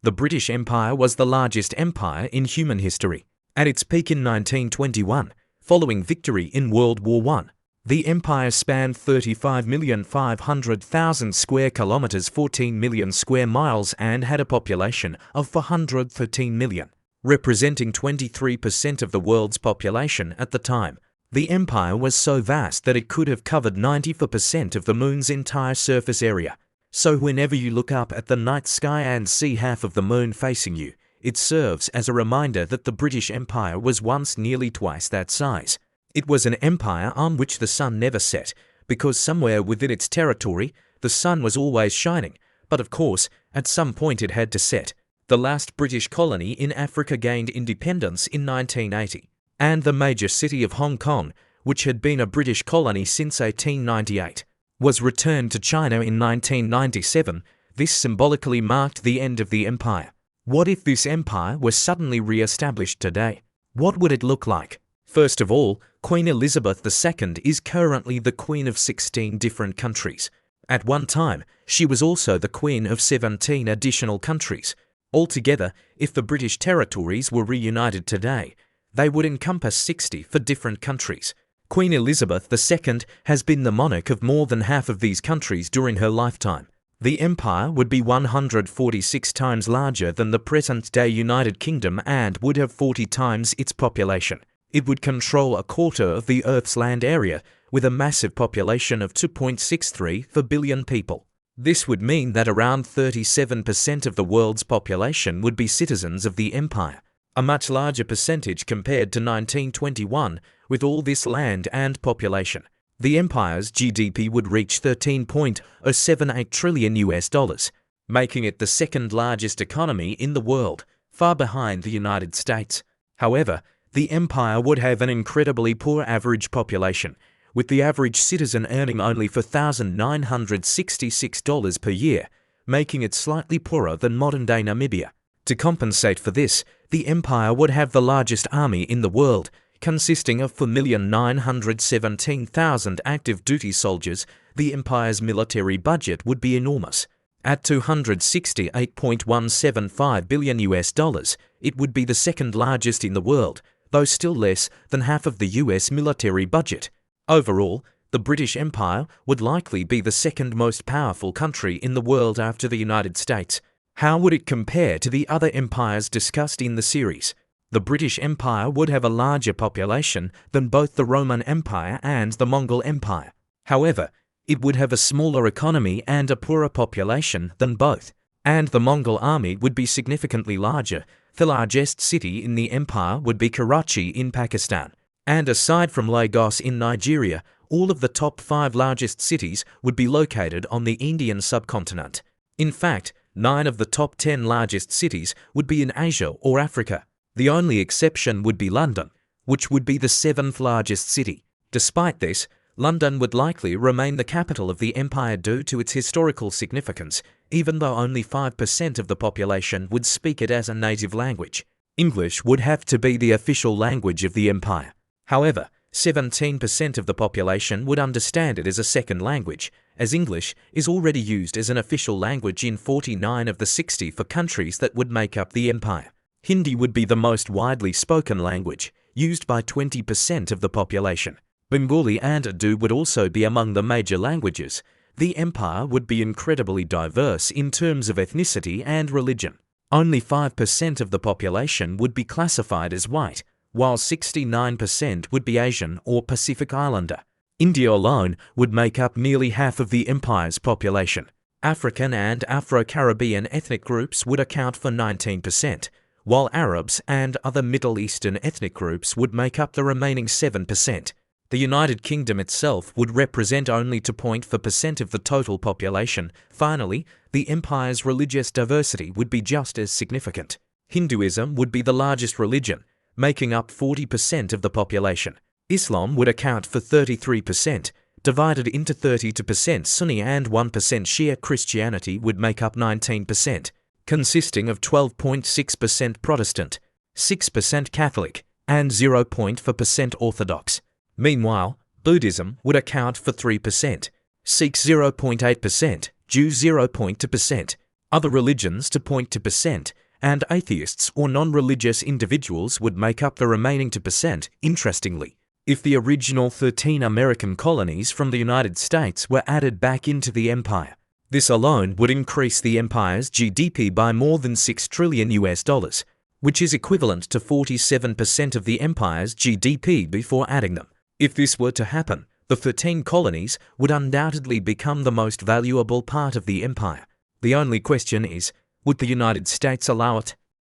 The British Empire was the largest empire in human history. At its peak in 1921, following victory in World War I, the empire spanned 35,500,000 square kilometers, 14 million square miles, and had a population of 413 million, representing 23% of the world's population at the time. The empire was so vast that it could have covered 94% of the moon's entire surface area. So whenever you look up at the night sky and see half of the moon facing you, it serves as a reminder that the British Empire was once nearly twice that size. It was an empire on which the sun never set, because somewhere within its territory, the sun was always shining, but of course, at some point it had to set. The last British colony in Africa gained independence in 1980, and the major city of Hong Kong, which had been a British colony since 1898, was returned to China in 1997. This symbolically marked the end of the empire. What if this empire were suddenly re-established today? What would it look like? First of all, Queen Elizabeth II is currently the Queen of 16 different countries. At one time, she was also the Queen of 17 additional countries. Altogether, if the British territories were reunited today, they would encompass 60 for different countries. Queen Elizabeth II has been the monarch of more than half of these countries during her lifetime. The empire would be 146 times larger than the present-day United Kingdom and would have 40 times its population. It would control a quarter of the Earth's land area, with a massive population of 2.63 billion people. This would mean that around 37% of the world's population would be citizens of the empire, a much larger percentage compared to 1921, with all this land and population. The empire's GDP would reach $13.078 trillion, making it the second largest economy in the world, far behind the United States. However, the empire would have an incredibly poor average population, with the average citizen earning only $4,966 per year, making it slightly poorer than modern-day Namibia. To compensate for this, the empire would have the largest army in the world, consisting of 4,917,000 active duty soldiers. The empire's military budget would be enormous. At $268.175 billion, it would be the second largest in the world, though still less than half of the US military budget. Overall, the British Empire would likely be the second most powerful country in the world after the United States. How would it compare to the other empires discussed in the series? The British Empire would have a larger population than both the Roman Empire and the Mongol Empire. However, it would have a smaller economy and a poorer population than both. And the Mongol army would be significantly larger. The largest city in the empire would be Karachi in Pakistan. And aside from Lagos in Nigeria, all of the top 5 largest cities would be located on the Indian subcontinent. In fact, 9 of the top 10 largest cities would be in Asia or Africa. The only exception would be London, which would be the 7th largest city. Despite this, London would likely remain the capital of the empire due to its historical significance, even though only 5% of the population would speak it as a native language. English would have to be the official language of the empire. However, 17% of the population would understand it as a second language, as English is already used as an official language in 49 of the 64 countries that would make up the empire. Hindi would be the most widely spoken language, used by 20% of the population. Bengali and Urdu would also be among the major languages. The empire would be incredibly diverse in terms of ethnicity and religion. Only 5% of the population would be classified as white, while 69% would be Asian or Pacific Islander. India alone would make up nearly half of the empire's population. African and Afro-Caribbean ethnic groups would account for 19%, while Arabs and other Middle Eastern ethnic groups would make up the remaining 7%. The United Kingdom itself would represent only 2.4% of the total population. Finally, the empire's religious diversity would be just as significant. Hinduism would be the largest religion, making up 40% of the population. Islam would account for 33%, divided into 32% Sunni and 1% Shia. Christianity would make up 19%, consisting of 12.6% Protestant, 6% Catholic, and 0.4% Orthodox. Meanwhile, Buddhism would account for 3%, Sikhs 0.8%, Jews 0.2%, other religions to 0.2%, and atheists or non-religious individuals would make up the remaining 2%, interestingly. If the original 13 American colonies from the United States were added back into the empire, this alone would increase the empire's GDP by more than $6 trillion, which is equivalent to 47% of the empire's GDP before adding them. If this were to happen, the 13 colonies would undoubtedly become the most valuable part of the empire. The only question is, would the United States allow it?